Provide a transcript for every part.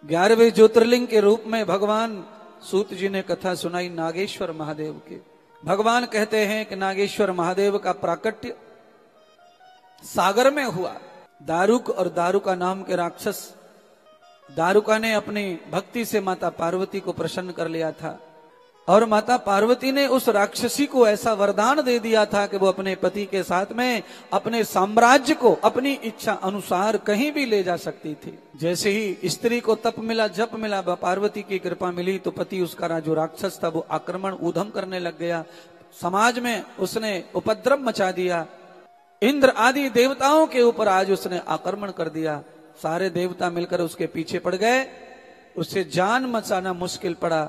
11वें ज्योतिर्लिंग के रूप में भगवान सूत जी ने कथा सुनाई नागेश्वर महादेव की। भगवान कहते हैं कि नागेश्वर महादेव का प्राकट्य सागर में हुआ। दारुक और दारुका नाम के राक्षस, दारुका ने अपनी भक्ति से माता पार्वती को प्रसन्न कर लिया था और माता पार्वती ने उस राक्षसी को ऐसा वरदान दे दिया था कि वो अपने पति के साथ में अपने साम्राज्य को अपनी इच्छा अनुसार कहीं भी ले जा सकती थी। जैसे ही स्त्री को तप मिला, जप मिला, पार्वती की कृपा मिली तो पति उसका जो राक्षस था वो आक्रमण ऊधम करने लग गया। समाज में उसने उपद्रव मचा दिया। इंद्र आदि देवताओं के ऊपर आज उसने आक्रमण कर दिया। सारे देवता मिलकर उसके पीछे पड़ गए, उससे जान बचाना मुश्किल पड़ा।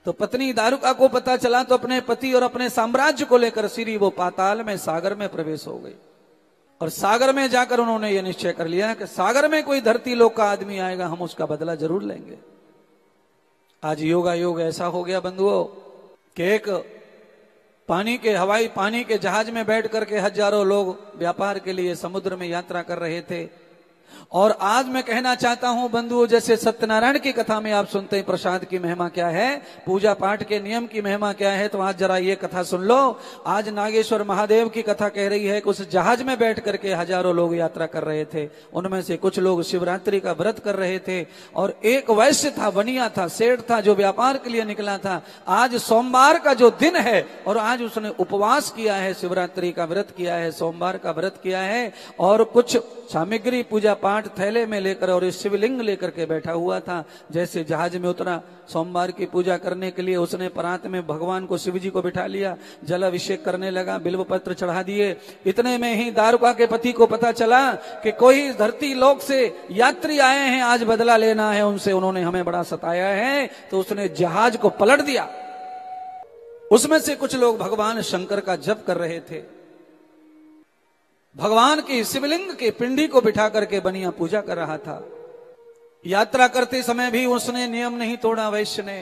तो पत्नी दारुका को पता चला तो अपने पति और अपने साम्राज्य को लेकर सीरी वो पाताल में सागर में प्रवेश हो गई। और सागर में जाकर उन्होंने ये निश्चय कर लिया कि सागर में कोई धरती लोक का आदमी आएगा, हम उसका बदला जरूर लेंगे। आज योगा योग ऐसा हो गया बंधुओं कि एक हवाई पानी के जहाज में बैठ करके हजारों लोग व्यापार के लिए समुद्र में यात्रा कर रहे थे। और आज मैं कहना चाहता हूं बंधुओं, जैसे सत्यनारायण की कथा में आप सुनते हैं प्रसाद की महिमा क्या है, पूजा पाठ के नियम की महिमा क्या है, तो आज जरा ये कथा सुन लो। आज नागेश्वर महादेव की कथा कह रही है कि उस जहाज में बैठ करके हजारों लोग यात्रा कर रहे थे। उनमें से कुछ लोग शिवरात्रि का व्रत कर रहे थे और एक वैश्य था, बनिया था, सेठ था, जो व्यापार के लिए निकला था। आज सोमवार का जो दिन है और आज उसने उपवास किया है, शिवरात्रि का व्रत किया है, सोमवार का व्रत किया है और कुछ सामग्री पूजा पाठ थैले में लेकर और शिवलिंग लेकर के बैठा हुआ था। जैसे जहाज में उतरा सोमवार की पूजा करने के लिए, उसने परात में भगवान को, शिव जी को बिठा लिया, जल अभिषेक करने लगा, बिल्व पत्र चढ़ा दिए। इतने में ही दारुका के पति को पता चला कि कोई धरती लोक से यात्री आए हैं, आज बदला लेना है उनसे, उन्होंने हमें बड़ा सताया है। तो उसने जहाज को पलट दिया। उसमें से कुछ लोग भगवान शंकर का जप कर रहे थे। भगवान की शिवलिंग के पिंडी को बिठा करके बनिया पूजा कर रहा था। यात्रा करते समय भी उसने नियम नहीं तोड़ा। वैश्य ने,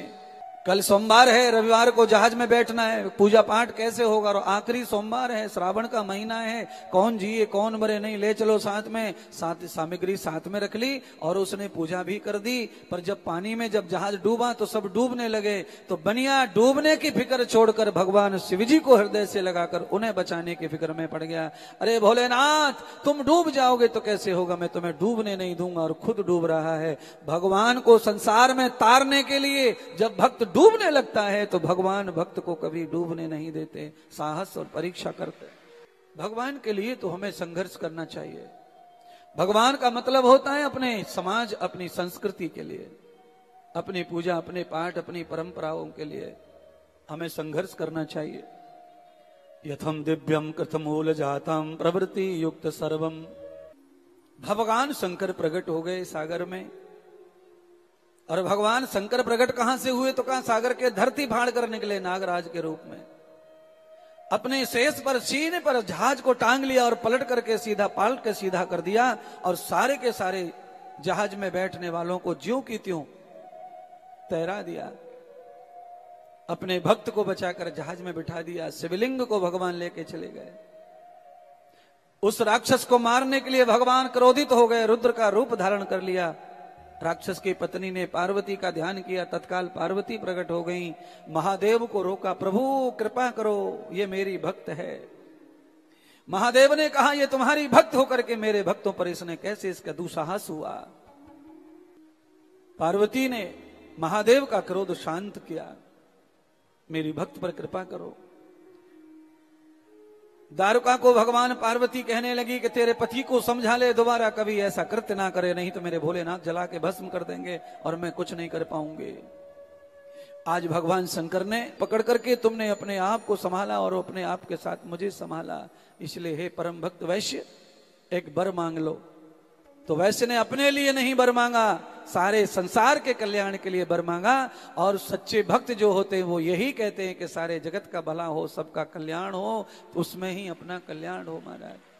कल सोमवार है, रविवार को जहाज में बैठना है, पूजा पाठ कैसे होगा, और आखिरी सोमवार है, श्रावण का महीना है, कौन जिए कौन मरे, नहीं ले चलो साथ में। साथ सामग्री साथ में रख ली और उसने पूजा भी कर दी। पर जब पानी में जब जहाज डूबा तो सब डूबने लगे। तो बनिया डूबने की फिक्र छोड़कर भगवान शिवजी को हृदय से लगाकर उन्हें बचाने की फिक्र में पड़ गया। अरे भोलेनाथ, तुम डूब जाओगे तो कैसे होगा, मैं तुम्हें डूबने नहीं दूंगा, और खुद डूब रहा है। भगवान को संसार में तारने के लिए जब भक्त डूबने लगता है तो भगवान भक्त को कभी डूबने नहीं देते, साहस और परीक्षा करते। भगवान के लिए तो हमें संघर्ष करना चाहिए। भगवान का मतलब होता है अपने समाज, अपनी संस्कृति के लिए, अपनी पूजा, अपने पाठ, अपनी परंपराओं के लिए हमें संघर्ष करना चाहिए। यथम दिव्यम कृतमूल जातम प्रवृत्ति युक्त सर्वम। भगवान शंकर प्रकट हो गए सागर में। और भगवान शंकर प्रकट कहां से हुए तो कहां, सागर के धरती फाड़ कर निकले नागराज के रूप में। अपने शेष पर, सीने पर जहाज को टांग लिया और पलट करके सीधा, पालट के सीधा कर दिया और सारे के सारे जहाज में बैठने वालों को ज्यों की त्यों तैरा दिया। अपने भक्त को बचाकर जहाज में बिठा दिया। शिवलिंग को भगवान लेके चले गए। उस राक्षस को मारने के लिए भगवान क्रोधित हो गए, रुद्र का रूप धारण कर लिया। राक्षस की पत्नी ने पार्वती का ध्यान किया, तत्काल पार्वती प्रकट हो गई। महादेव को रोका, प्रभु कृपा करो, ये मेरी भक्त है। महादेव ने कहा, ये तुम्हारी भक्त होकर के मेरे भक्तों पर इसने कैसे इसका दुस्साहस हुआ। पार्वती ने महादेव का क्रोध शांत किया, मेरी भक्त पर कृपा करो। दारुका को भगवान पार्वती कहने लगी कि तेरे पति को समझा ले, दोबारा कभी ऐसा कृत्य ना करे, नहीं तो मेरे भोलेनाथ जला के भस्म कर देंगे और मैं कुछ नहीं कर पाऊंगी। आज भगवान शंकर ने पकड़ करके तुमने अपने आप को संभाला और अपने आप के साथ मुझे संभाला। इसलिए हे परम भक्त वैश्य, एक वर मांग लो। तो वैश्य ने अपने लिए नहीं वर मांगा, सारे संसार के कल्याण के लिए वर मांगा। और सच्चे भक्त जो होते हैं वो यही कहते हैं कि सारे जगत का भला हो, सबका कल्याण हो, तो उसमें ही अपना कल्याण हो महाराज।